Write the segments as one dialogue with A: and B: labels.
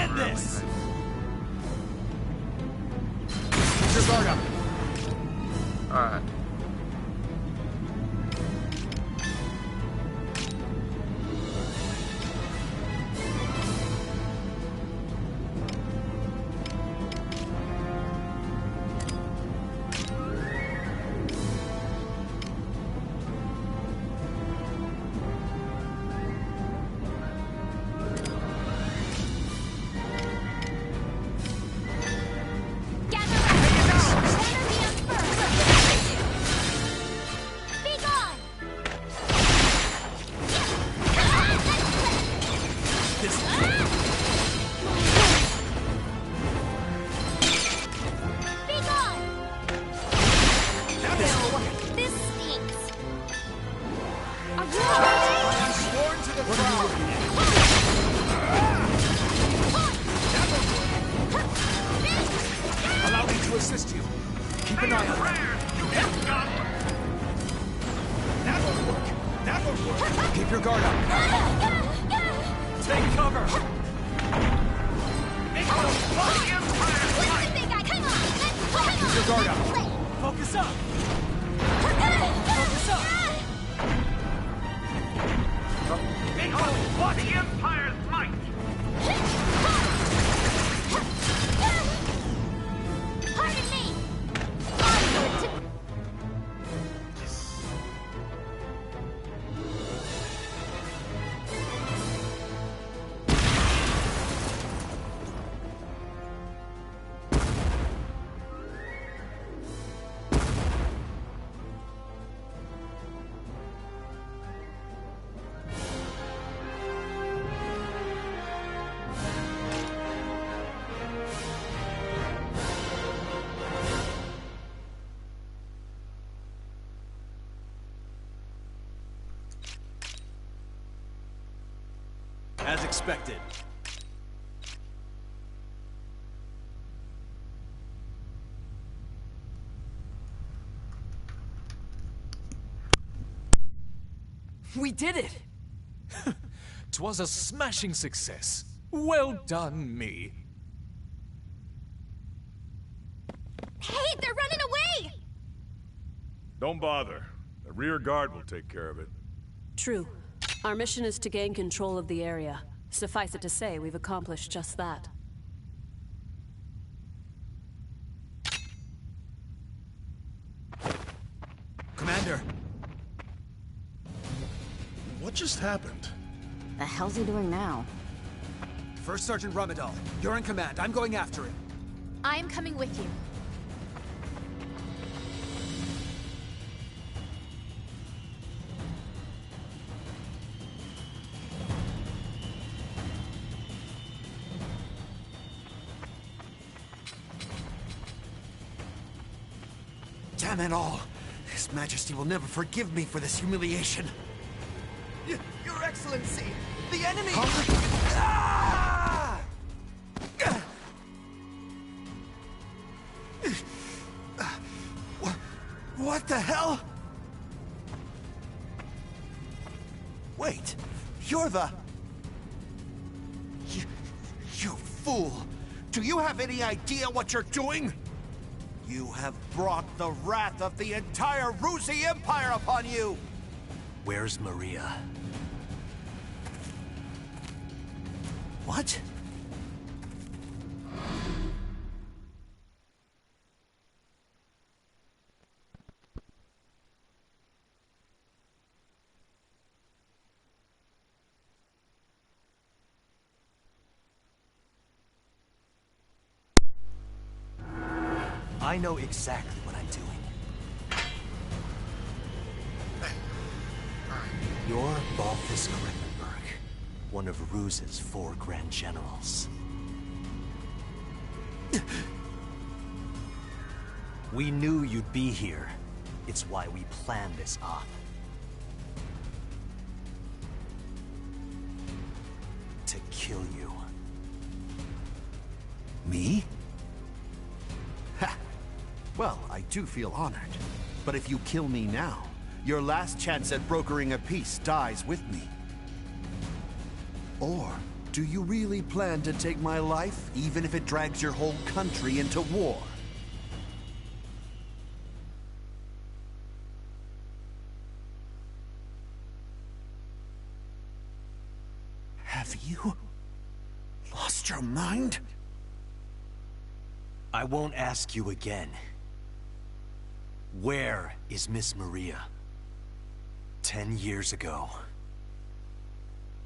A: End this! Keep your guard up.
B: Alright.
A: As expected.
C: We did it!
D: 'Twas a smashing success. Well done, me.
E: Hey, they're running away!
F: Don't bother. The rear guard will take care of it.
G: True. Our mission is to gain control of the area. Suffice it to say, we've accomplished just that.
A: Commander!
F: What just happened?
H: The hell's he doing now?
A: First Sergeant Ramadal, you're in command. I'm going after him.
E: I'm coming with you.
A: Damn it all! His Majesty will never forgive me for this humiliation.
C: Your Excellency! The enemy!
A: Ah! What the hell? Wait, you're the... You fool! Do you have any idea what you're doing? You have brought the wrath of the entire Rusi Empire upon you! Where's Maria? What? I know exactly what I'm doing. You're Balthus Kremenberg, one of Ruse's 4 Grand Generals. We knew you'd be here. It's why we planned this op. To kill you. Me? Ha! Well, I do feel honored. But if you kill me now, your last chance at brokering a peace dies with me. Or Do you really plan to take my life, even if it drags your whole country into war? Have you lost your mind?
I: I won't ask you again. Where is Miss Maria? 10 years ago,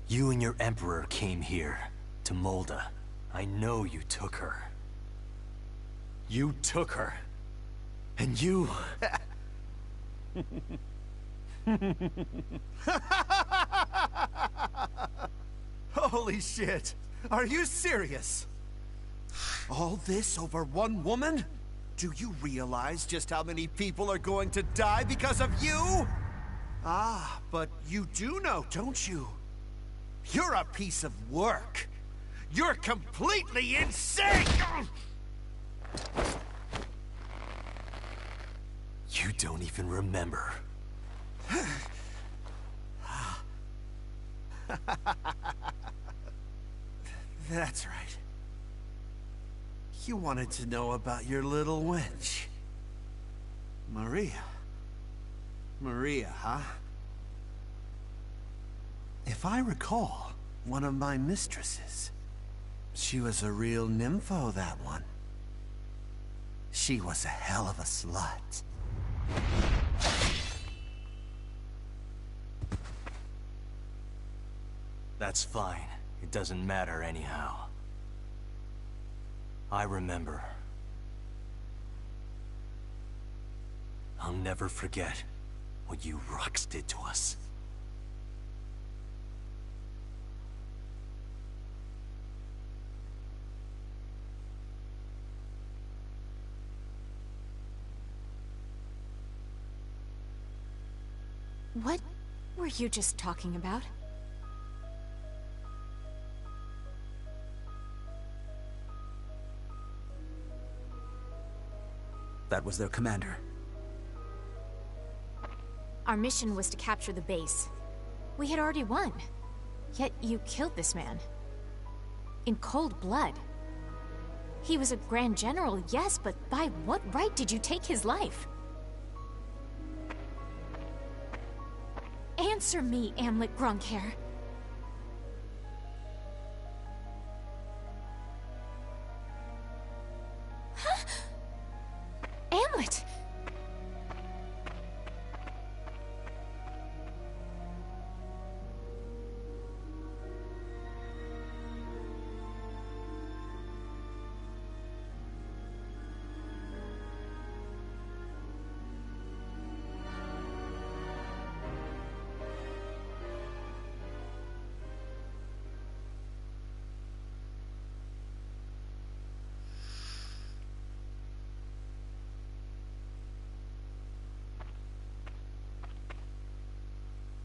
I: you and your Emperor came here, to Molda. I know you took her. You took her. And you...
A: Holy shit! Are you serious? All this over one woman? Do you realize just how many people are going to die because of you? Ah, but you do know, don't you? You're a piece of work. You're completely insane!
I: You don't even remember.
A: That's right. You wanted to know about your little wench. Maria. Maria, huh? If I recall, one of my mistresses. She was a real nympho, that one. She was a hell of a slut.
I: That's fine. It doesn't matter anyhow. I remember. I'll never forget what you Rux did to us.
E: What were you just talking about?
C: That was their commander.
E: Our mission was to capture the base. We had already won. Yet you killed this man. In cold blood. He was a Grand General, yes, but by what right did you take his life? Answer me, Amlet Grunkhair. Huh? Amlet!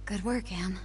H: Good work, Am.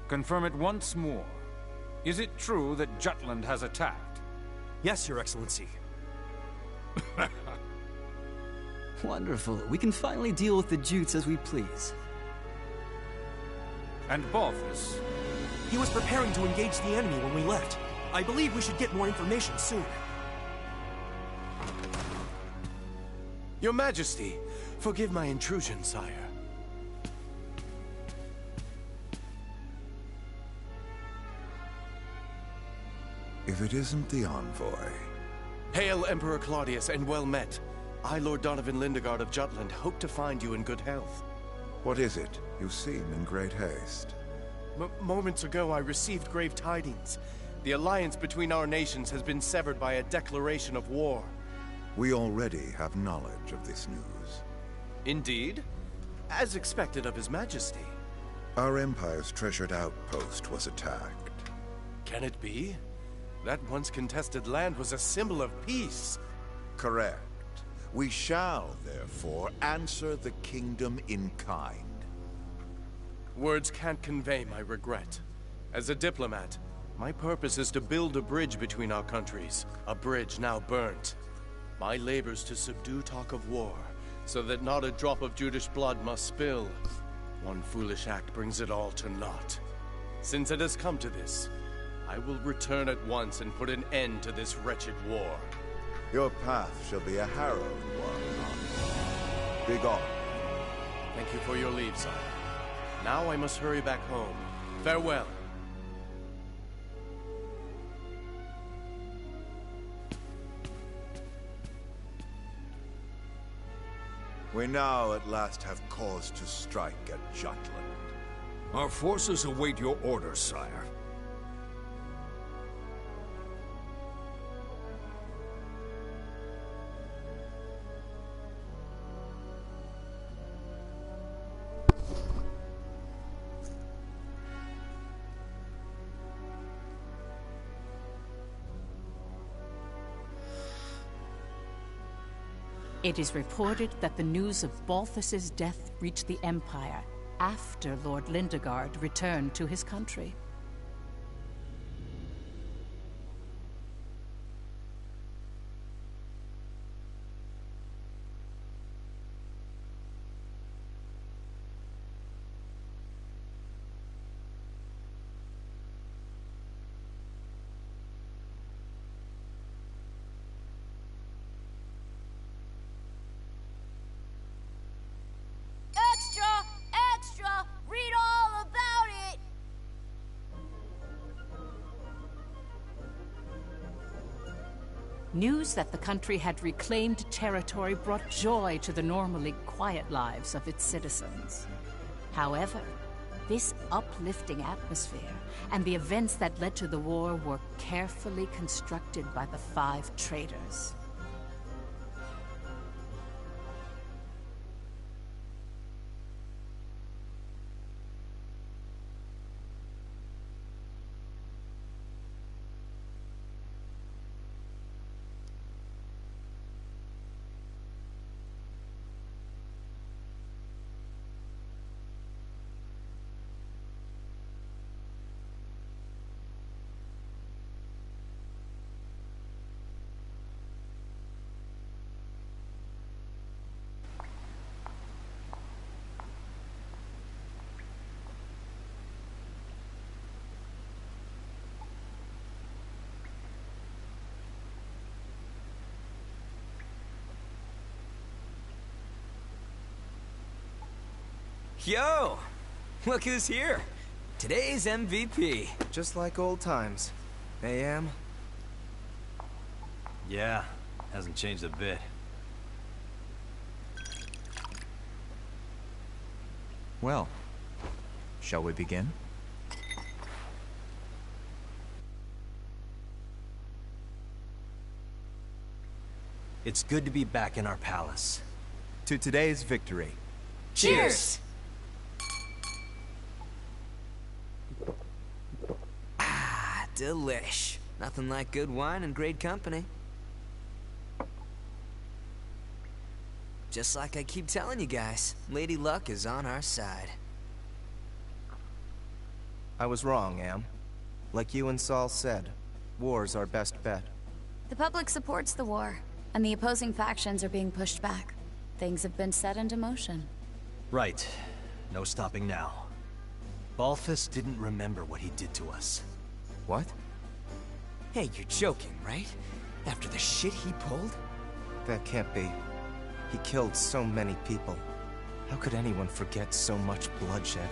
J: Confirm it once more. Is it true that Jutland has attacked?
I: Yes, Your Excellency.
C: Wonderful. We can finally deal with the Jutes as we please.
J: And Balthus?
I: He was preparing to engage the enemy when we left. I believe we should get more information soon. Your Majesty, forgive my intrusion, sire.
K: If it isn't the envoy.
I: Hail, Emperor Claudius, and well met. I, Lord Donovan Lindegard of Jutland, hope to find you in good health.
K: What is it? You seem in great haste.
I: Moments ago, I received grave tidings. The alliance between our nations has been severed by a declaration of war.
K: We already have knowledge of this news.
I: Indeed?
L: as expected of His Majesty.
K: Our Empire's treasured outpost was attacked.
L: Can it be? That once contested land was a symbol of peace.
A: Correct. We shall, therefore, answer the kingdom in kind.
L: Words can't convey my regret. As a diplomat, my purpose is to build a bridge between our countries, a bridge now burnt. My labors to subdue talk of war, so that not a drop of Judish blood must spill. One foolish act brings it all to naught. Since it has come to this, I will return at once and put an end to this wretched war.
K: Your path shall be a harrowed one. Begone.
L: Thank you for your leave, sire. Now I must hurry back home. Farewell.
K: We now at last have cause to strike at Jutland.
F: Our forces await your orders, sire.
M: It is reported that the news of Balthus's death reached the Empire after Lord Lindegard returned to his country. News that the country had reclaimed territory brought joy to the normally quiet lives of its citizens. However, this uplifting atmosphere and the events that led to the war were carefully constructed by the 5 traitors.
N: Yo! Look who's here! Today's MVP.
O: Just like old times. AM?
I: Yeah, hasn't changed a bit.
P: Well, shall we begin?
I: It's good to be back in our palace.
P: To today's victory.
N: Cheers! Delish. Nothing like good wine and great company. Just like I keep telling you guys, Lady Luck is on our side.
O: I was wrong, Am. Like you and Saul said, war's our best bet.
H: The public supports the war, and the opposing factions are being pushed back. Things have been set into motion.
I: Right. No stopping now. Balthus didn't remember what he did to us.
O: What?
N: Hey, you're joking, right? After the shit he pulled?
O: That can't be. He killed so many people. How could anyone forget so much bloodshed?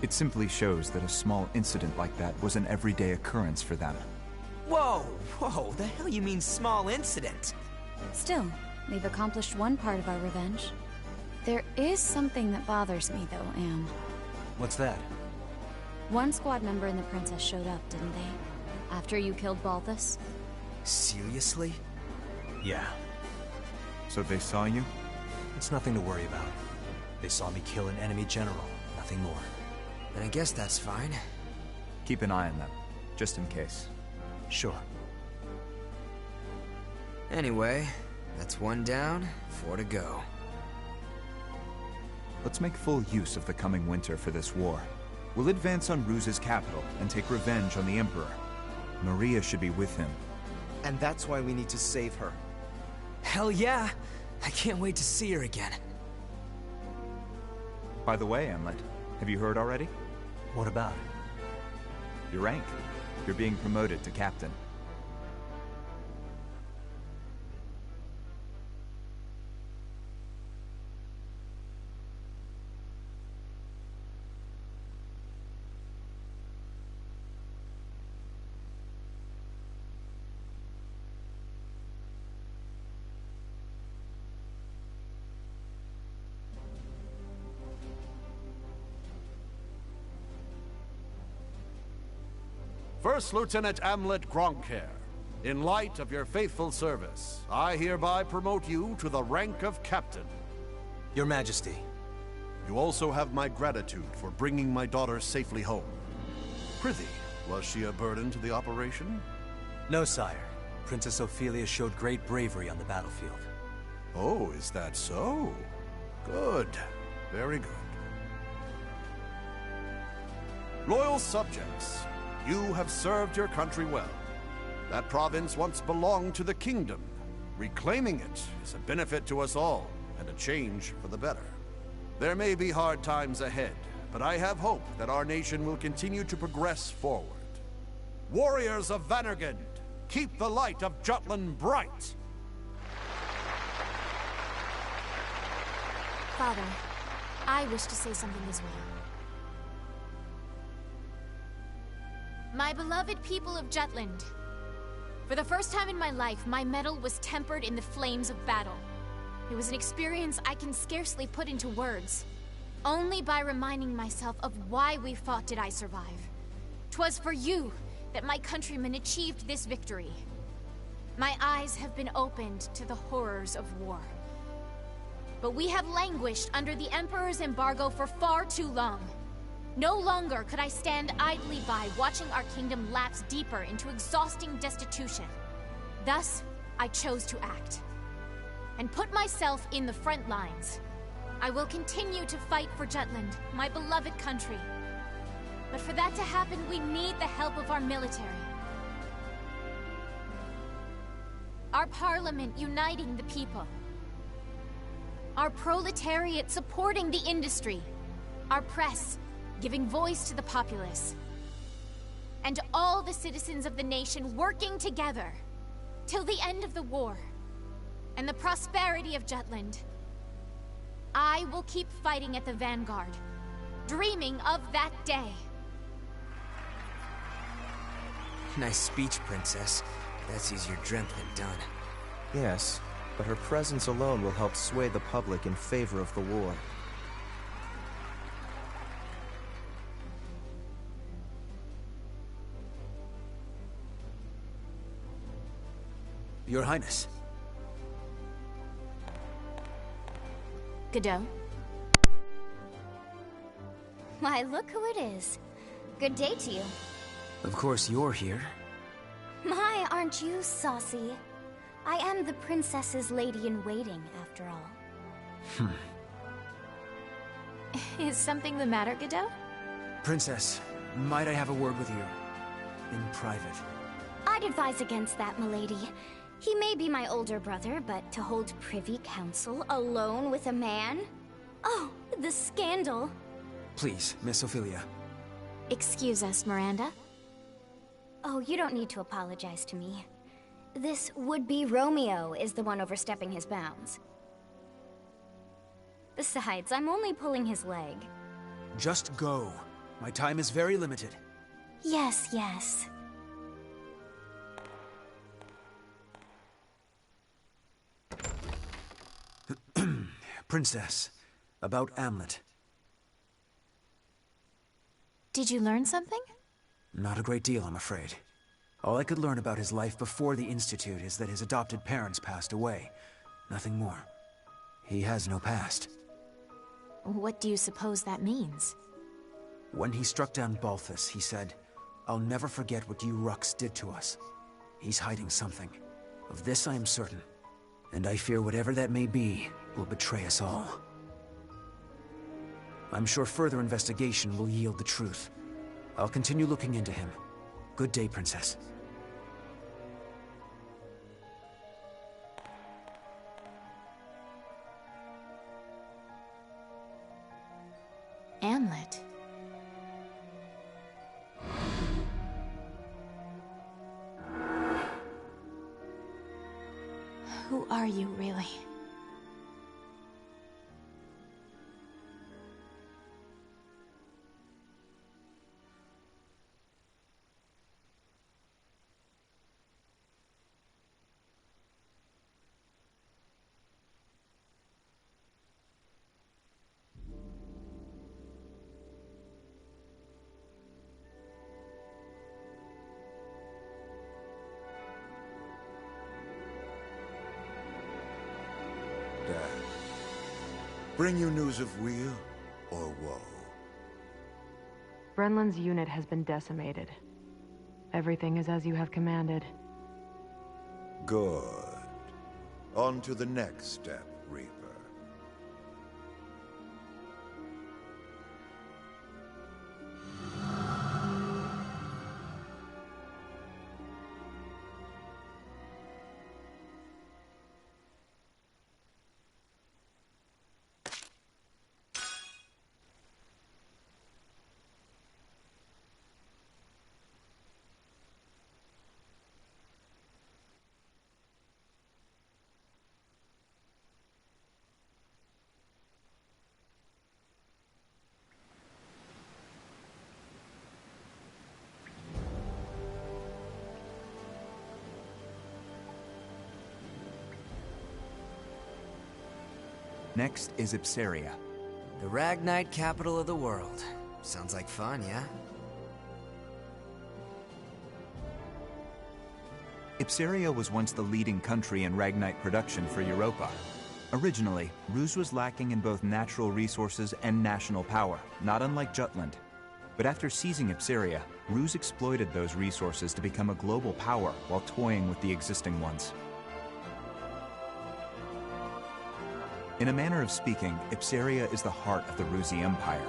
P: It simply shows that a small incident like that was an everyday occurrence for them.
N: Whoa, whoa, the hell you mean small incident?
H: Still, we've accomplished one part of our revenge. There is something that bothers me, though, Am.
I: What's that?
H: One squad member and the princess showed up, didn't they? After you killed Balthus?
N: Seriously?
I: Yeah.
P: So they saw you?
I: It's nothing to worry about. They saw me kill an enemy general, nothing more.
N: Then I guess that's fine.
P: Keep an eye on them, just in case.
I: Sure.
N: Anyway, that's 1 down, 4 to go.
P: Let's make full use of the coming winter for this war. We'll advance on Ruse's capital and take revenge on the Emperor. Maria should be with him.
O: And that's why we need to save her.
N: Hell yeah! I can't wait to see her again.
P: By the way, Emlet, have you heard already?
I: What about?
P: Your rank. You're being promoted to captain.
A: First Lieutenant Amlet Gronkair, in light of your faithful service, I hereby promote you to the rank of Captain.
I: Your Majesty.
A: You also have my gratitude for bringing my daughter safely home. Prithee, was she a burden to the operation?
I: No, sire. Princess Ophelia showed great bravery on the battlefield.
A: Oh, is that so? Good. Very good. Loyal subjects, you have served your country well. That province once belonged to the kingdom. Reclaiming it is a benefit to us all, and a change for the better. There may be hard times ahead, but I have hope that our nation will continue to progress forward. Warriors of Vannergund, keep the light of Jutland bright!
E: Father, I wish to say something as well. My beloved people of Jutland, for the first time in my life, my mettle was tempered in the flames of battle. It was an experience I can scarcely put into words. Only by reminding myself of why we fought did I survive. 'Twas for you that my countrymen achieved this victory. My eyes have been opened to the horrors of war. But we have languished under the Emperor's embargo for far too long. No longer could I stand idly by watching our kingdom lapse deeper into exhausting destitution. Thus, I chose to act and put myself in the front lines. I will continue to fight for Jutland, my beloved country. But for that to happen, we need the help of our military. Our parliament uniting the people. Our proletariat supporting the industry. Our press giving voice to the populace. And all the citizens of the nation working together till the end of the war and the prosperity of Jutland. I will keep fighting at the vanguard, dreaming of that day.
N: Nice speech, Princess. That's easier dreamt than done.
O: Yes, but her presence alone will help sway the public in favor of the war.
N: Your Highness.
E: Godot?
Q: Why, look who it is. Good day to you.
N: Of course you're here.
Q: My, aren't you saucy? I am the princess's lady-in-waiting, after all.
E: Is something the matter, Godot?
N: Princess, might I have a word with you? In private.
Q: I'd advise against that, milady. He may be my older brother, but to hold privy council alone with a man? Oh, the scandal.
N: Please, Miss Ophelia.
E: Excuse us, Miranda.
Q: Oh, you don't need to apologize to me. This would-be Romeo is the one overstepping his bounds. Besides, I'm only pulling his leg.
N: Just go. My time is very limited.
Q: Yes, yes.
N: Princess, about Amlet.
E: Did you learn something?
N: Not a great deal, I'm afraid. All I could learn about his life before the Institute is that his adopted parents passed away. Nothing more.
R: He has no past.
E: What do you suppose that means?
R: When he struck down Balthus, he said, "I'll never forget what you Ruks did to us." He's hiding something. Of this I am certain. And I fear whatever that may be will betray us all. I'm sure further investigation will yield the truth. I'll continue looking into him. Good day, Princess.
E: Amlet. Who are you, really?
K: Bring you news of weal or woe?
S: Brenlin's unit has been decimated. Everything is as you have commanded.
K: Good. On to the next step, Reaper.
P: Next is Ipsaria.
N: The Ragnite capital of the world. Sounds like fun, yeah?
P: Ipsaria was once the leading country in Ragnite production for Europa. Originally, Ruse was lacking in both natural resources and national power, not unlike Jutland. But after seizing Ipsaria, Ruse exploited those resources to become a global power while toying with the existing ones. In a manner of speaking, Ipsaria is the heart of the Ruse Empire.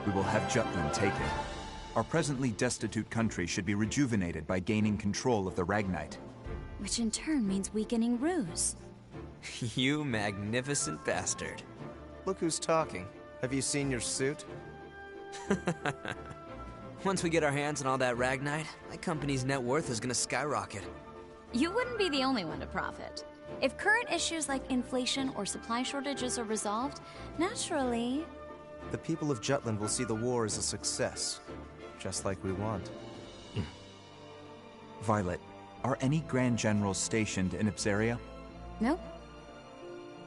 P: We will have Jutland taken. Our presently destitute country should be rejuvenated by gaining control of the Ragnite.
H: Which in turn means weakening Ruse.
N: You magnificent bastard.
O: Look who's talking. Have you seen your suit?
N: Once we get our hands on all that Ragnite, my company's net worth is gonna skyrocket.
H: You wouldn't be the only one to profit. If current issues like inflation or supply shortages are resolved, naturally...
O: The people of Jutland will see the war as a success, just like we want.
P: Violet, are any Grand Generals stationed in Ipsaria?
H: Nope.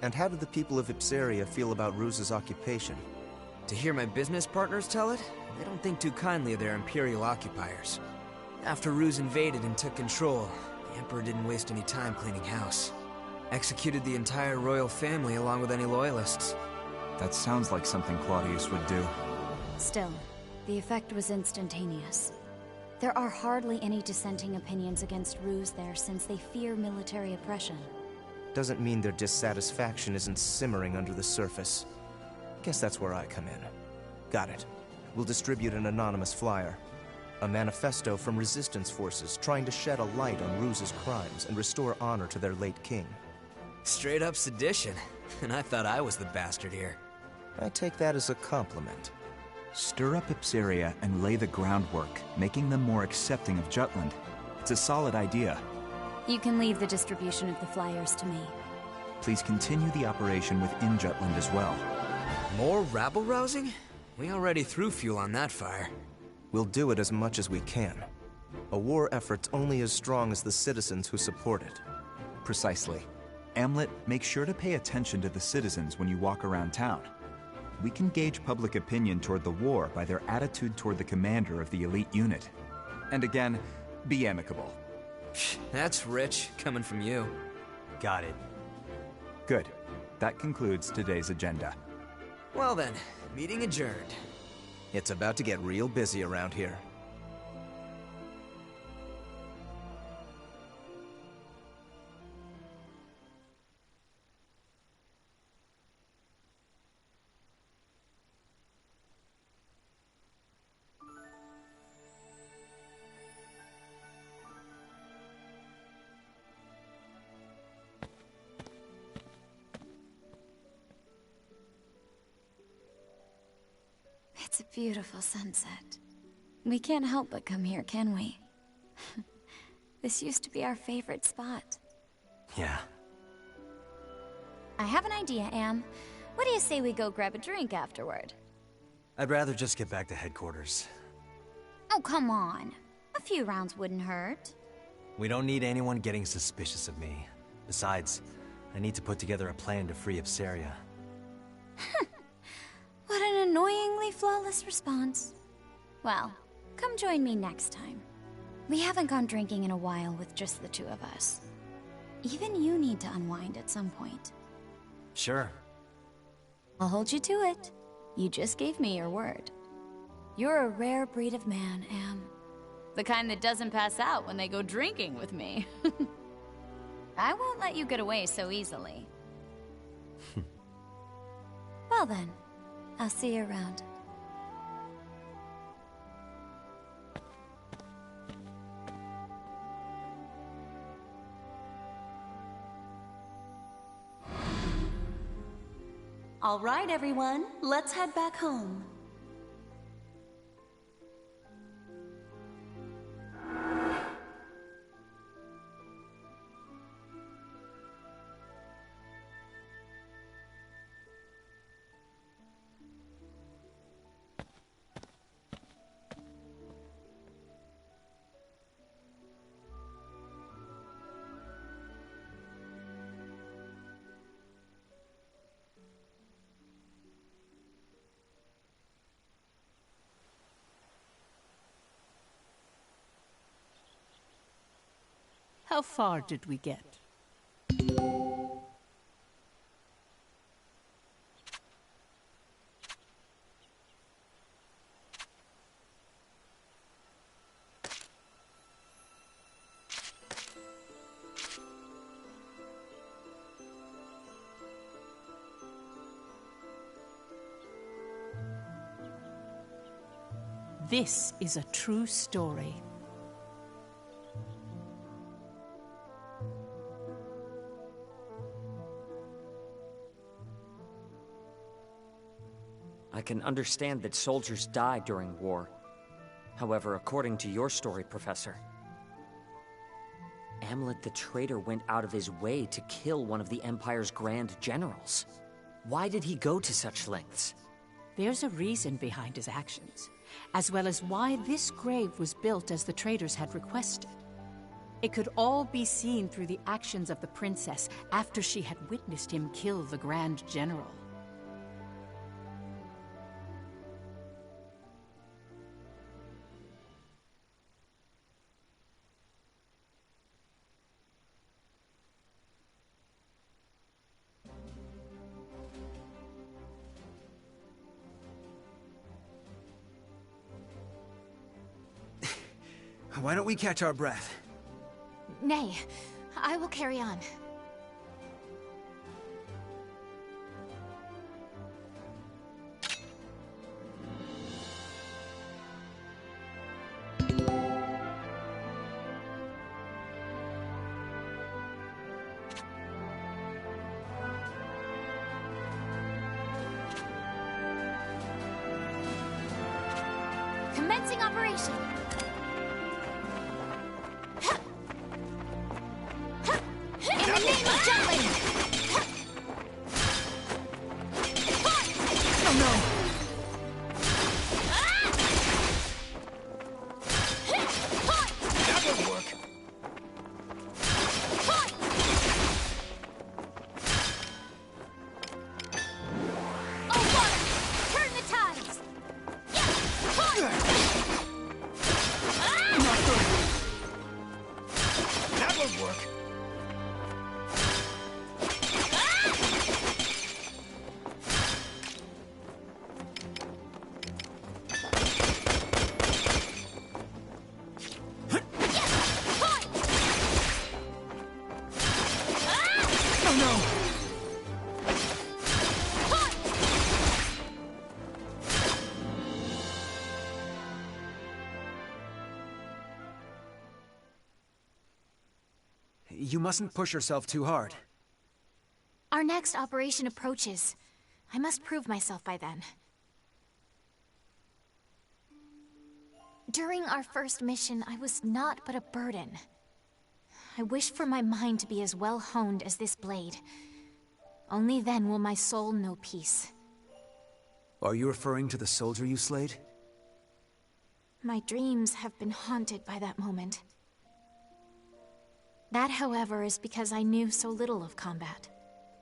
O: And how do the people of Ipsaria feel about Ruse's occupation?
N: To hear my business partners tell it, they don't think too kindly of their Imperial occupiers. After Ruse invaded and took control, the Emperor didn't waste any time cleaning house. Executed the entire royal family along with any loyalists.
P: That sounds like something Claudius would do.
H: Still, the effect was instantaneous. There are hardly any dissenting opinions against Ruse there since they fear military oppression.
O: Doesn't mean their dissatisfaction isn't simmering under the surface. Guess that's where I come in. Got it. We'll distribute an anonymous flyer. A manifesto from resistance forces trying to shed a light on Ruse's crimes and restore honor to their late king.
N: Straight up sedition. And I thought I was the bastard here.
O: I take that as a compliment.
P: Stir up Ipsaria and lay the groundwork, making them more accepting of Jutland. It's a solid idea.
H: You can leave the distribution of the flyers to me.
P: Please continue the operation within Jutland as well.
N: More rabble-rousing? We already threw fuel on that fire.
O: We'll do it as much as we can. A war effort's only as strong as the citizens who support it.
P: Precisely. Amlet, make sure to pay attention to the citizens when you walk around town. We can gauge public opinion toward the war by their attitude toward the commander of the elite unit. And again, be amicable.
N: That's rich, coming from you.
I: Got it.
P: Good. That concludes today's agenda.
N: Well then, meeting adjourned.
O: It's about to get real busy around here.
H: It's a beautiful sunset. We can't help but come here, can we? This used to be our favorite spot.
O: Yeah.
H: I have an idea, Am. What do you say we go grab a drink afterward?
O: I'd rather just get back to headquarters.
H: Oh, come on. A few rounds wouldn't hurt.
O: We don't need anyone getting suspicious of me. Besides, I need to put together a plan to free Upsaria.
H: What an annoyingly flawless response. Well, come join me next time. We haven't gone drinking in a while with just the two of us. Even you need to unwind at some point.
O: Sure.
H: I'll hold you to it. You just gave me your word. You're a rare breed of man, Am. The kind that doesn't pass out when they go drinking with me. I won't let you get away so easily. Well then, I'll see you around.
T: All right, everyone, let's head back home.
M: How far did we get? This is a true story.
U: I can understand that soldiers die during war. However, according to your story, Professor, Amlet the traitor went out of his way to kill one of the Empire's grand generals. Why did he go to such lengths?
M: There's a reason behind his actions, as well as why this grave was built as the traders had requested. It could all be seen through the actions of the princess after she had witnessed him kill the grand general.
R: Why don't we catch our breath?
E: Nay, I will carry on. Commencing operation. In the name of Jutland!
R: Oh no!
E: That would work. Oh, water! Turn the tides!
R: You mustn't push yourself too hard.
E: Our next operation approaches. I must prove myself by then. During our first mission, I was naught but a burden. I wish for my mind to be as well honed as this blade. Only then will my soul know peace.
R: Are you referring to the soldier you slayed?
E: My dreams have been haunted by that moment. That, however, is because I knew so little of combat.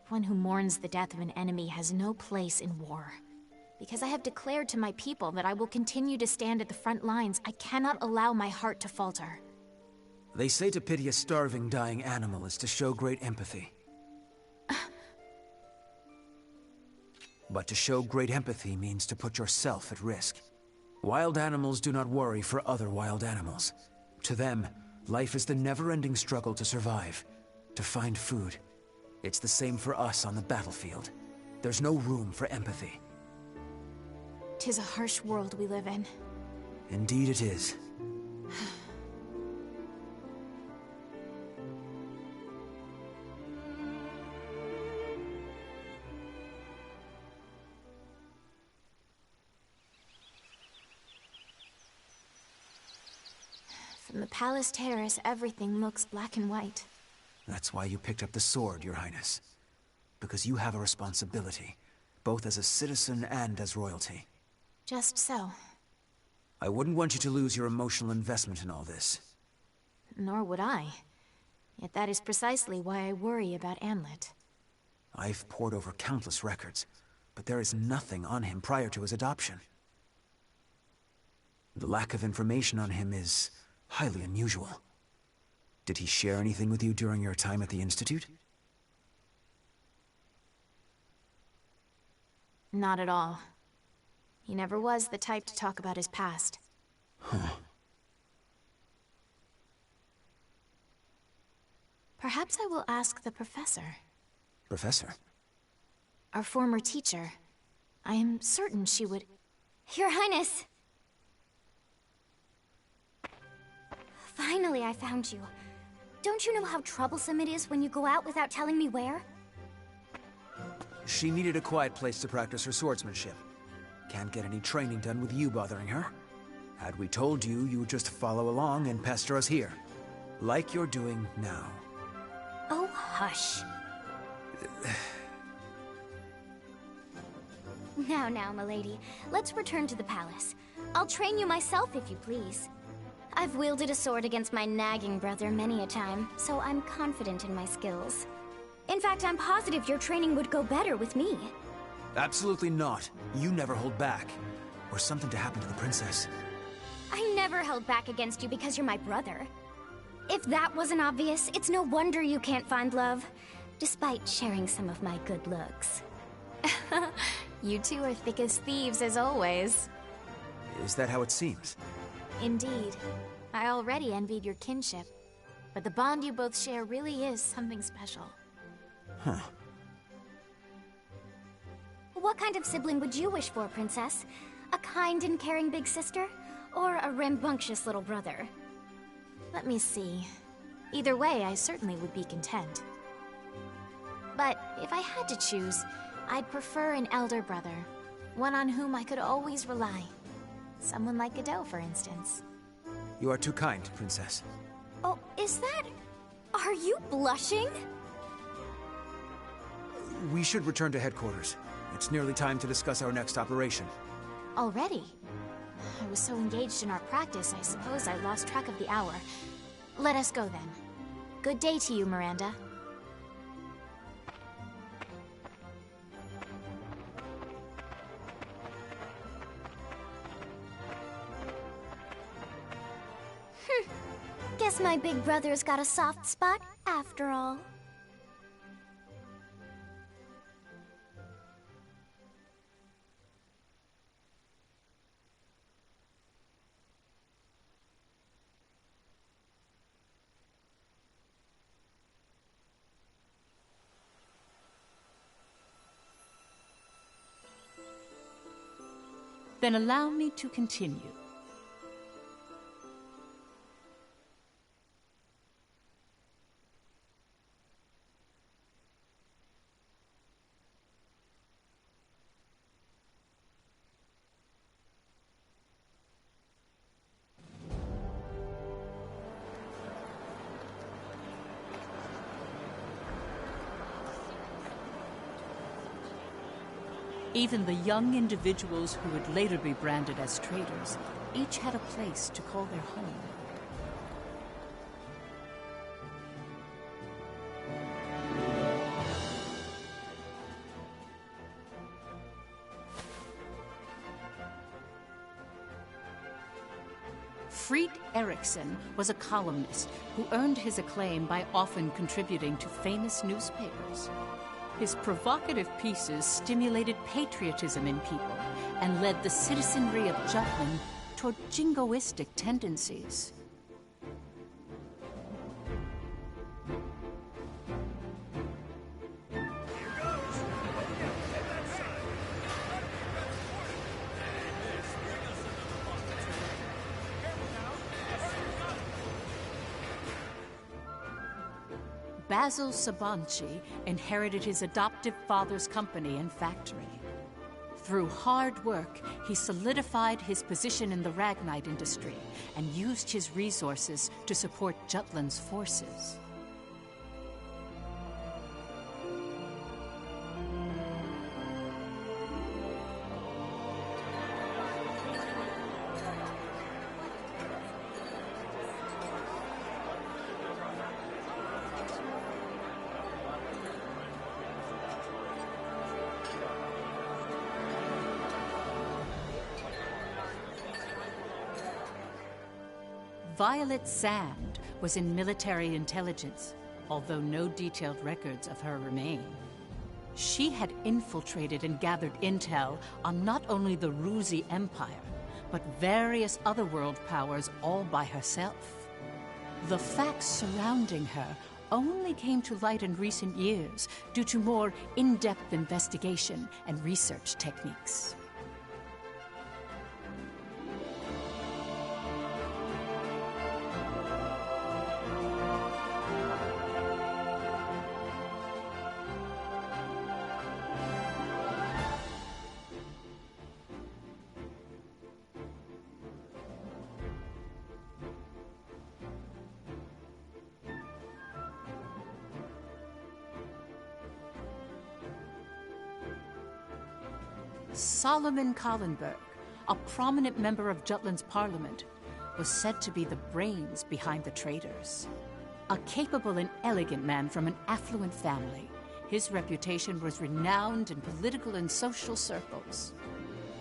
E: One who mourns the death of an enemy has no place in war. Because I have declared to my people that I will continue to stand at the front lines, I cannot allow my heart to falter.
R: They say to pity a starving, dying animal is to show great empathy. But to show great empathy means to put yourself at risk. Wild animals do not worry for other wild animals. To them, life is the never-ending struggle to survive, to find food. It's the same for us on the battlefield. There's no room for empathy.
E: 'Tis a harsh world we live in.
R: Indeed it is.
E: From the palace terrace, everything looks black and white.
R: That's why you picked up the sword, Your Highness. Because you have a responsibility, both as a citizen and as royalty.
E: Just so.
R: I wouldn't want you to lose your emotional investment in all this.
E: Nor would I. Yet that is precisely why I worry about Anlet.
R: I've pored over countless records, but there is nothing on him prior to his adoption. The lack of information on him is highly unusual. Did he share anything with you during your time at the Institute?
E: Not at all. He never was the type to talk about his past.
R: Huh.
E: Perhaps I will ask the professor.
R: Professor?
E: Our former teacher. I am certain she would...
Q: Your Highness! Finally, I found you. Don't you know how troublesome it is when you go out without telling me where?
R: She needed a quiet place to practice her swordsmanship. Can't get any training done with you bothering her. Had we told you, you would just follow along and pester us here. Like you're doing now.
Q: Oh, hush. Now, milady. Let's return to the palace. I'll train you myself, if you please. I've wielded a sword against my nagging brother many a time, so I'm confident in my skills. In fact, I'm positive your training would go better with me.
R: Absolutely not. You never hold back. Or something to happen to the princess.
Q: I never held back against you because you're my brother. If that wasn't obvious, it's no wonder you can't find love, despite sharing some of my good looks.
E: You two are thick as thieves, as always.
R: Is that how it seems?
E: Indeed. I already envied your kinship, but the bond you both share really is something special.
R: Huh.
Q: What kind of sibling would you wish for, Princess? A kind and caring big sister? Or a rambunctious little brother?
E: Let me see. Either way, I certainly would be content. But if I had to choose, I'd prefer an elder brother. One on whom I could always rely. Someone like Godot, for instance.
R: You are too kind, Princess.
Q: Oh, is that... Are you blushing?
R: We should return to headquarters. It's nearly time to discuss our next operation.
E: Already? I was so engaged in our practice, I suppose I lost track of the hour. Let us go then. Good day to you, Miranda.
Q: Guess my big brother's got a soft spot after all.
M: Then allow me to continue. Even the young individuals who would later be branded as traitors each had a place to call their home. Fried Eriksson was a columnist who earned his acclaim by often contributing to famous newspapers. His provocative pieces stimulated patriotism in people and led the citizenry of Jutland toward jingoistic tendencies. Basil Sabanci inherited his adoptive father's company and factory. Through hard work, he solidified his position in the Ragnite industry and used his resources to support Jutland's forces. Violet Sand was in military intelligence, although no detailed records of her remain. She had infiltrated and gathered intel on not only the Ruzi Empire, but various other world powers all by herself. The facts surrounding her only came to light in recent years due to more in-depth investigation and research techniques. Solomon Kallenberg, a prominent member of Jutland's parliament, was said to be the brains behind the traitors. A capable and elegant man from an affluent family, his reputation was renowned in political and social circles.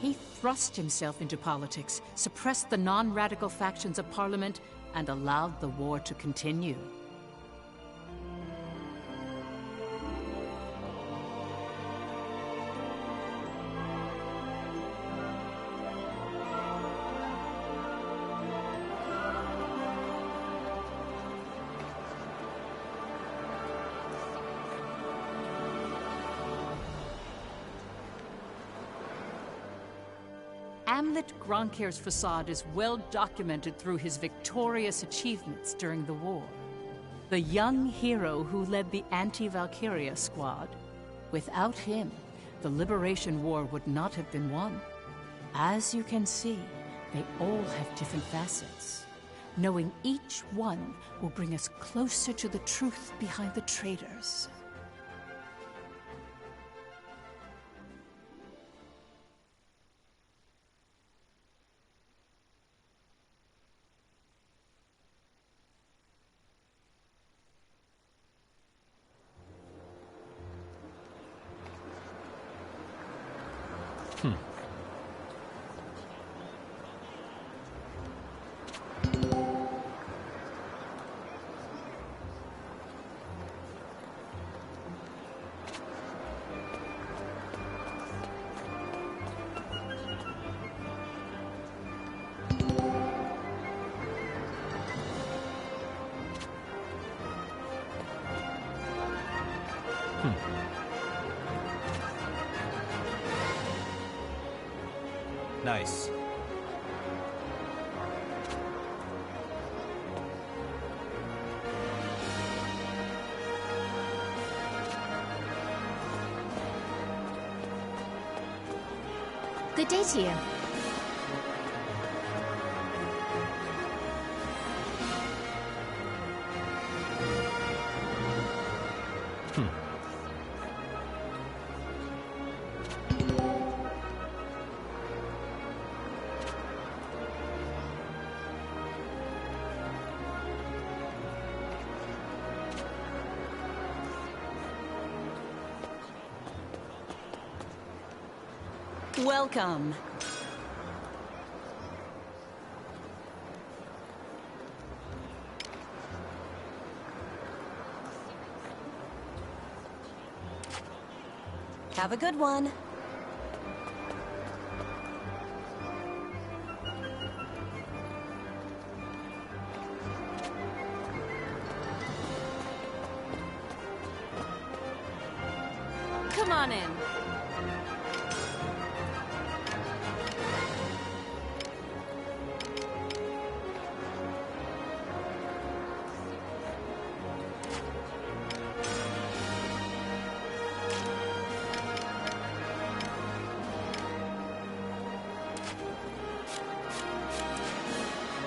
M: He thrust himself into politics, suppressed the non-radical factions of parliament, and allowed the war to continue. Amlet Gronkir's facade is well documented through his victorious achievements during the war. The young hero who led the anti-Valkyria squad. Without him, the Liberation War would not have been won. As you can see, they all have different facets. Knowing each one will bring us closer to the truth behind the traitors.
I: Nice.
E: Good day to you.
T: Welcome. Have a good one.
G: Come on in.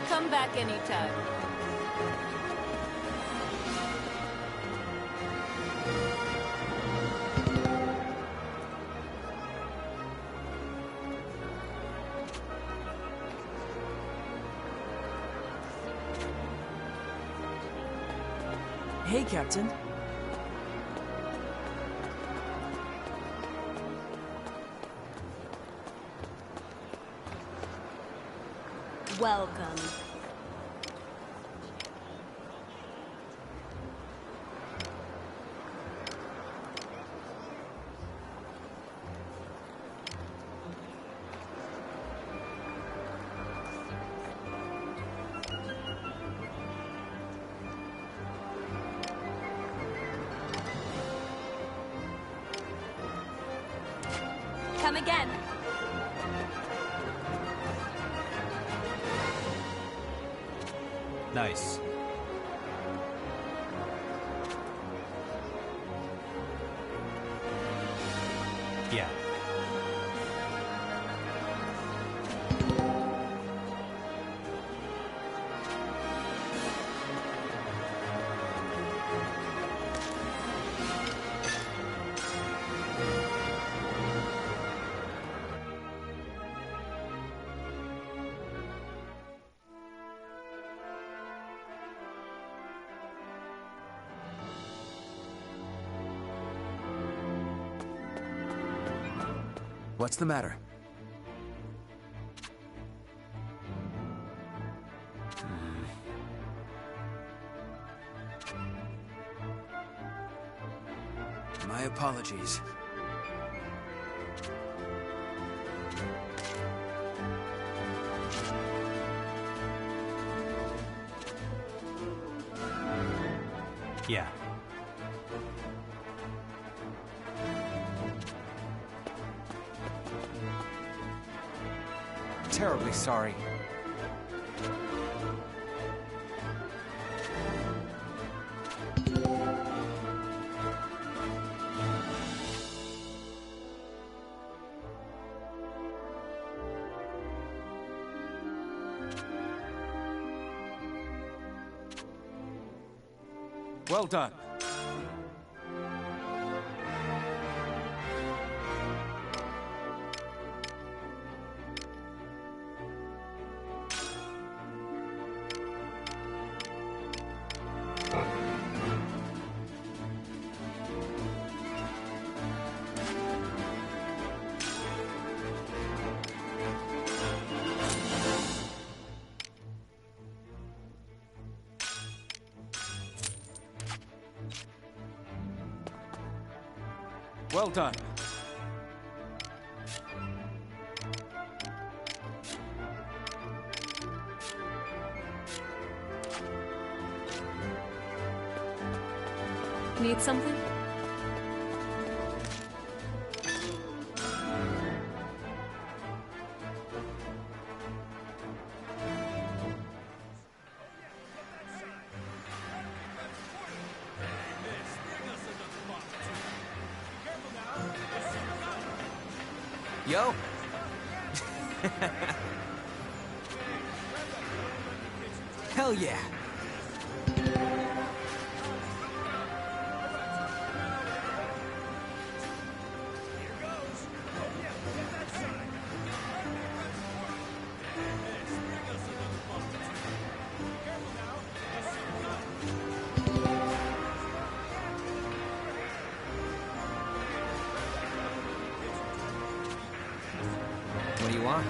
G: Come back anytime.
C: Hey, Captain.
T: Welcome. Come again.
I: Nice. Yeah.
R: What's the matter? My apologies.
I: Yeah.
J: Terribly sorry. Well done. Well done.
G: Need something?
N: Yo! Hell yeah! on.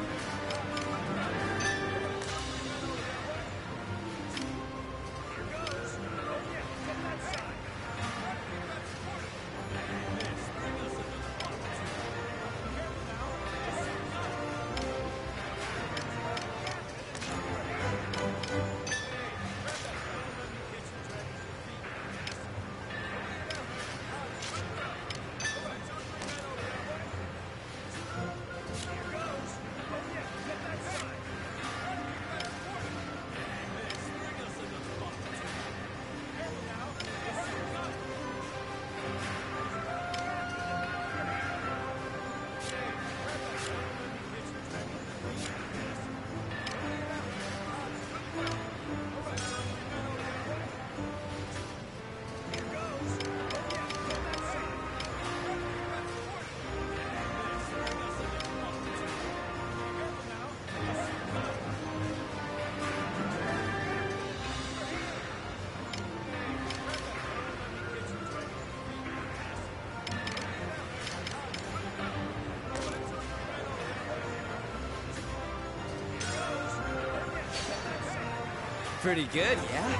N: Pretty good, yeah?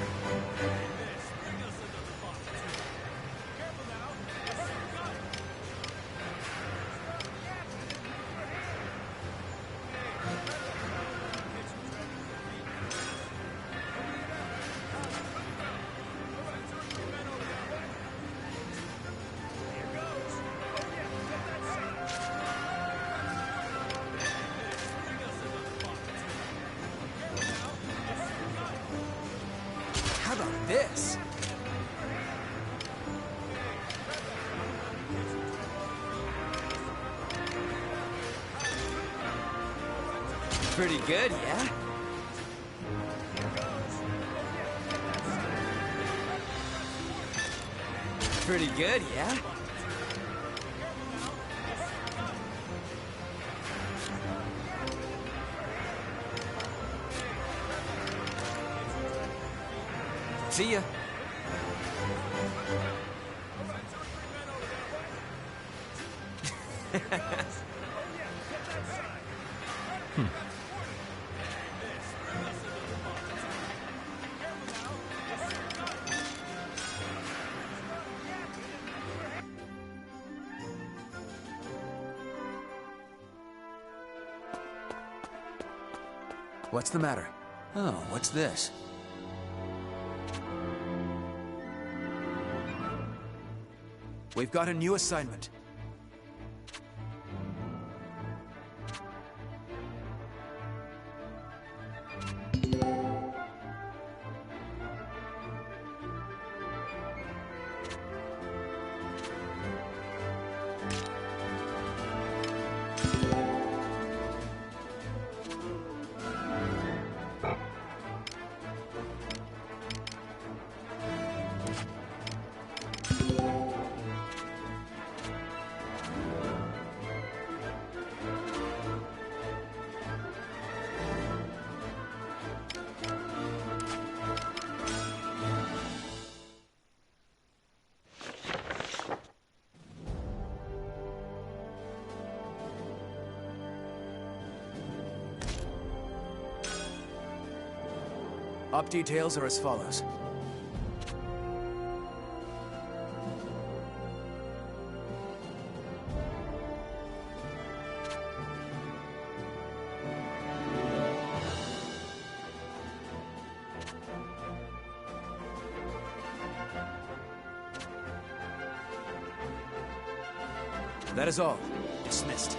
N: How about this? Pretty good, yeah? Pretty good, yeah? See ya.
R: What's the matter? Oh, what's this? We've got a new assignment. Op details are as follows. That is all. Dismissed.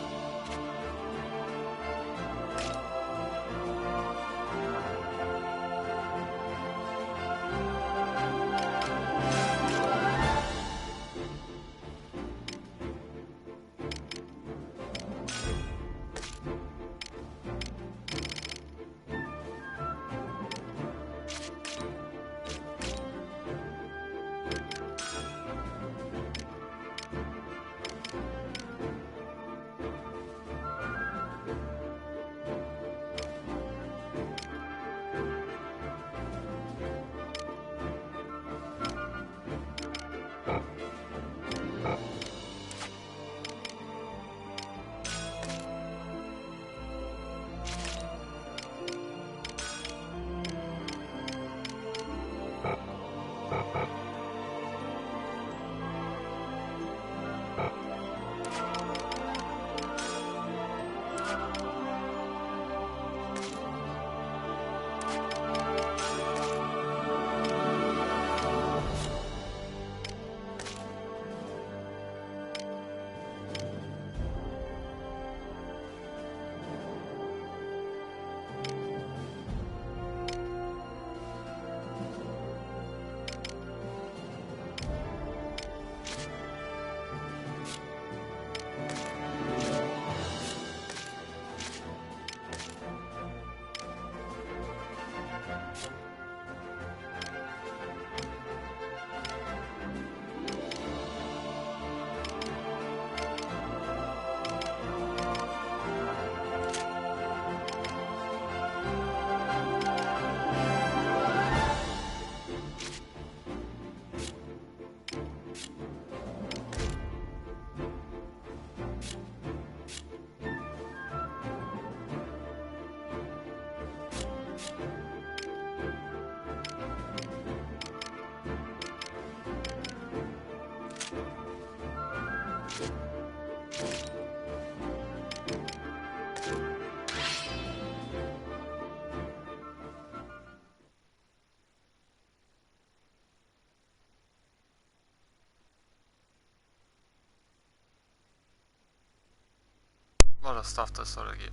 B: lot of stuff to sort of get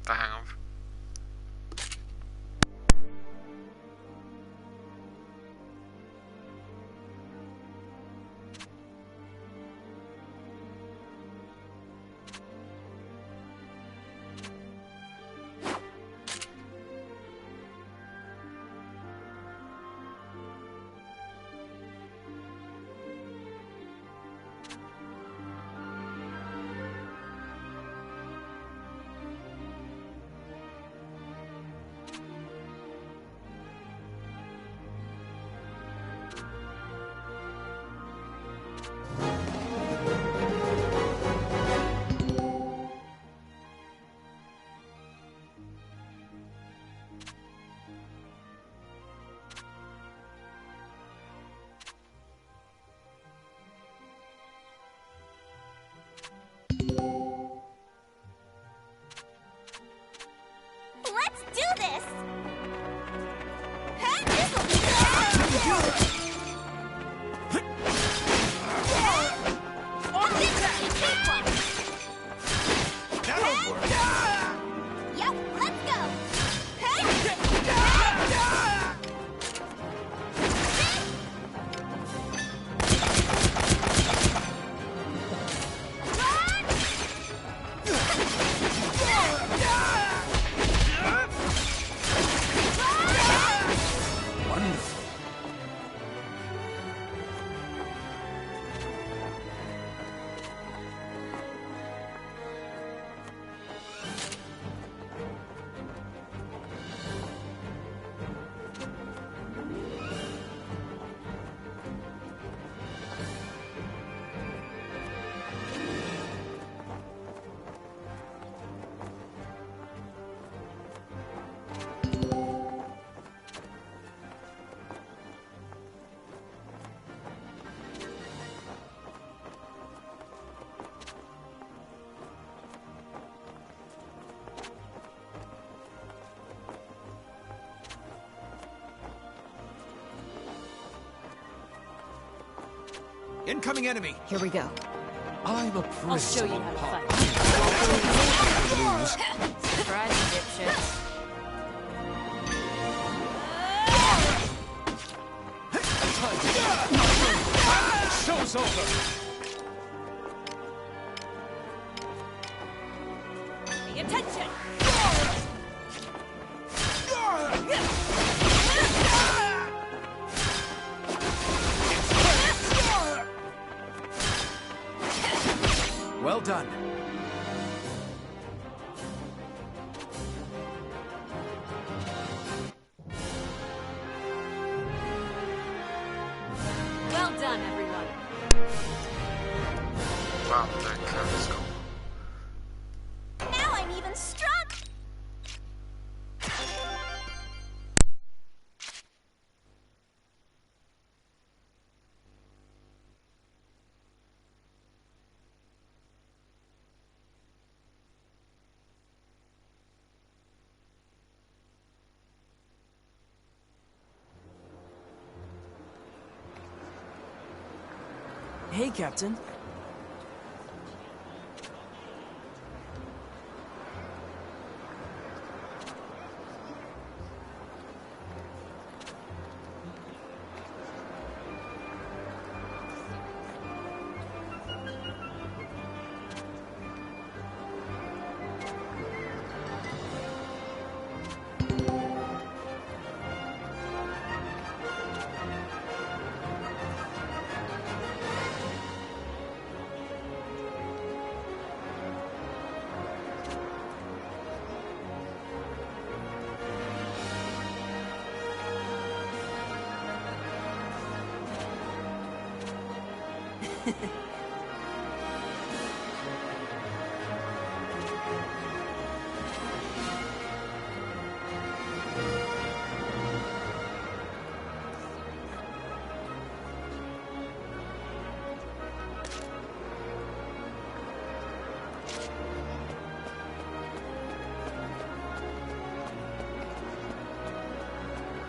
B: the hang of.
Q: Let's do this!
A: That'll work.
Q: Yep, let's go!
A: Incoming enemy.
M: Here we go.
D: I'm a
G: I'll show you how to fight.
H: Surprise, dipshits.
D: Show's over.
G: Pay attention.
A: Well done.
G: Well done, everyone.
B: Wow, that character's cool.
Q: Now I'm even stronger!
N: Hey, Captain.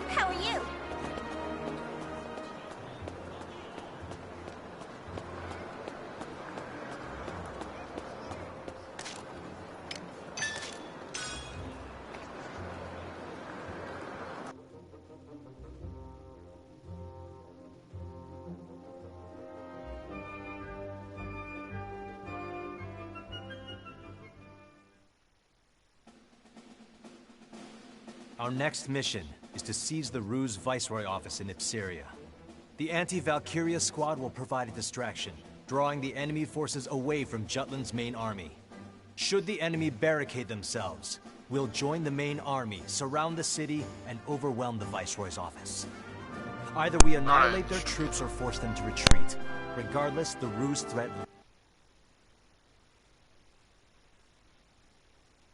Q: How are you?
I: Our next mission is to seize the Ruse Viceroy office in Ipsiria. The anti-Valkyria squad will provide a distraction, drawing the enemy forces away from Jutland's main army. Should the enemy barricade themselves, we'll join the main army, surround the city, and overwhelm the Viceroy's office. Either we annihilate their troops or force them to retreat. Regardless, the Ruse threat